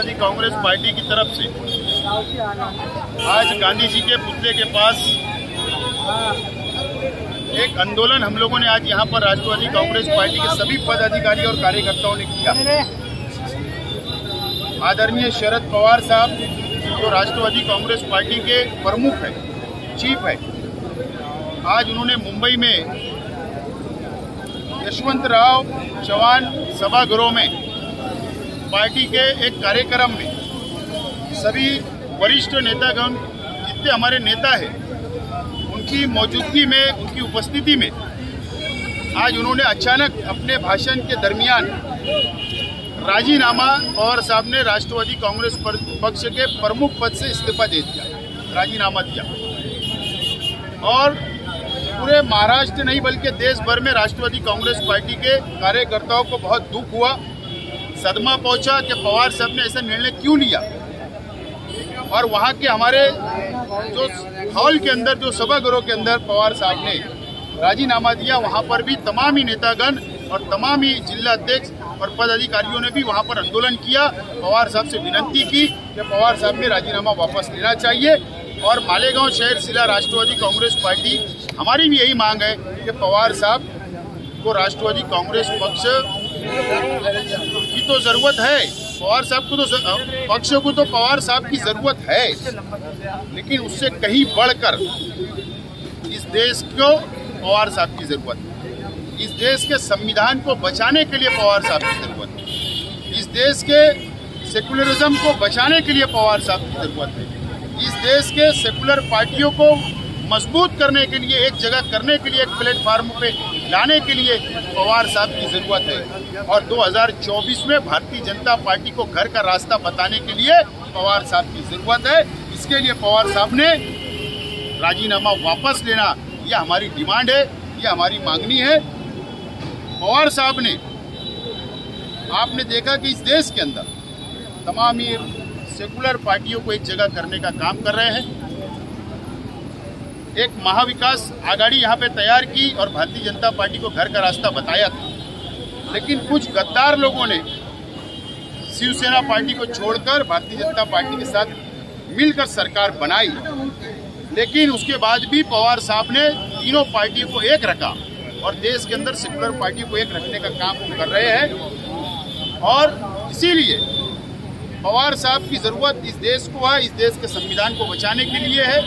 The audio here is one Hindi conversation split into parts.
राष्ट्रवादी कांग्रेस पार्टी की तरफ से आज गांधी जी के पुतले के पास एक आंदोलन हम लोगों ने आज यहाँ पर राष्ट्रवादी कांग्रेस पार्टी के सभी पदाधिकारी और कार्यकर्ताओं ने किया। आदरणीय शरद पवार साहब जो राष्ट्रवादी कांग्रेस पार्टी के प्रमुख है, चीफ है, आज उन्होंने मुंबई में यशवंतराव चव्हाण सभागृह में पार्टी के एक कार्यक्रम में सभी वरिष्ठ नेतागण जितने हमारे नेता हैं उनकी मौजूदगी में, उनकी उपस्थिति में आज उन्होंने अचानक अपने भाषण के दरमियान राजीनामा पवार साहब ने राष्ट्रवादी कांग्रेस पक्ष के प्रमुख पद से इस्तीफा दे दिया, राजीनामा दिया। और पूरे महाराष्ट्र नहीं बल्कि देश भर में राष्ट्रवादी कांग्रेस पार्टी के कार्यकर्ताओं को बहुत दुख हुआ, सदमा पहुंचा कि पवार साहब ने ऐसा निर्णय क्यों लिया। और वहां के हमारे जो हॉल के अंदर, जो सभागृह के अंदर पवार साहब ने राजीनामा दिया, वहां पर भी तमाम ही नेतागण और तमाम ही जिला अध्यक्ष और पदाधिकारियों ने भी वहां पर आंदोलन किया, पवार साहब से विनती की कि पवार साहब ने राजीनामा वापस लेना चाहिए। और मालेगांव शहर जिला राष्ट्रवादी कांग्रेस पार्टी, हमारी भी यही मांग है कि पवार साहब को राष्ट्रवादी कांग्रेस पक्ष की तो जरूरत है, पवार साहब को तो पक्ष को तो पवार साहब की जरूरत है, लेकिन उससे कहीं बढ़कर इस देश को पवार साहब की जरूरत है। इस देश के संविधान को बचाने के लिए पवार साहब की जरूरत है। इस देश के सेकुलरिज्म को बचाने के लिए पवार साहब की जरूरत है। इस देश के सेकुलर पार्टियों को मजबूत करने के लिए, एक जगह करने के लिए, एक प्लेटफार्म पे लाने के लिए पवार साहब की जरूरत है। और 2024 में भारतीय जनता पार्टी को घर का रास्ता बताने के लिए पवार साहब की जरूरत है। इसके लिए पवार साहब ने राजीनामा वापस लेना, यह हमारी डिमांड है, यह हमारी मांगनी है। पवार साहब ने, आपने देखा कि इस देश के अंदर तमाम ही सेकुलर पार्टियों को एक जगह करने का काम कर रहे हैं। एक महाविकास आघाड़ी यहाँ पे तैयार की और भारतीय जनता पार्टी को घर का रास्ता बताया था, लेकिन कुछ गद्दार लोगों ने शिवसेना पार्टी को छोड़कर भारतीय जनता पार्टी के साथ मिलकर सरकार बनाई। लेकिन उसके बाद भी पवार साहब ने तीनों पार्टियों को एक रखा और देश के अंदर सेकुलर पार्टी को एक रखने का काम वो कर रहे हैं। और इसीलिए पवार साहब की जरूरत इस देश को है, इस देश के संविधान को बचाने के लिए है।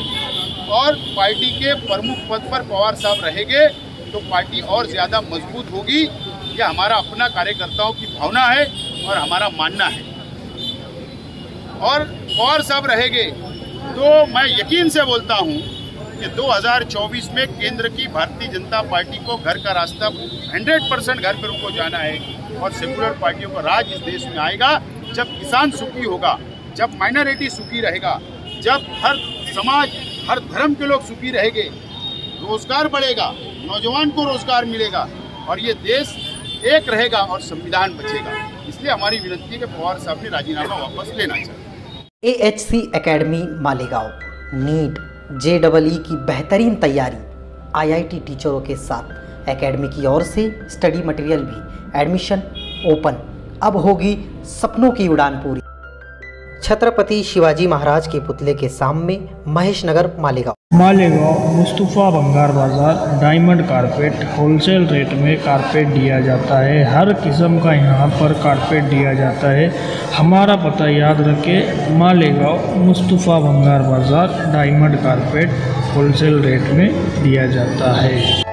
और पार्टी के प्रमुख पद पर पवार साहब रहेंगे तो पार्टी और ज्यादा मजबूत होगी। यह हमारा अपना कार्यकर्ताओं की भावना है और हमारा मानना है। और पवार साहब रहेंगे तो मैं यकीन से बोलता हूं कि 2024 में केंद्र की भारतीय जनता पार्टी को घर का रास्ता 100% घर पर उनको जाना है और सेकुलर पार्टियों का राज इस देश में आएगा। जब किसान सुखी होगा, जब माइनॉरिटी सुखी रहेगा, जब हर समाज, हर धर्म के लोग सुखी रहेंगे, रोजगार बढ़ेगा, नौजवान को रोजगार मिलेगा और ये देश एक रहेगा और संविधान बचेगा। इसलिए हमारी विनती है कि पवार साहब ने राजीनामा वापस लेना चाहिए। AHC academy Malegaon NEET JEE की बेहतरीन तैयारी IIT टीचरों के साथ एकेडमी की ओर से स्टडी मटेरियल भी एडमिशन ओपन। अब होगी सपनों की उड़ान पूरी। छत्रपति शिवाजी महाराज के पुतले के सामने महेश नगर मालेगांव मुस्तफा भंगार बाजार डायमंड कारपेट होलसेल रेट में कारपेट दिया जाता है। हर किस्म का यहाँ पर कारपेट दिया जाता है। हमारा पता याद रखें, मालेगांव मुस्तफा भंगार बाजार डायमंड कारपेट होलसेल रेट में दिया जाता है।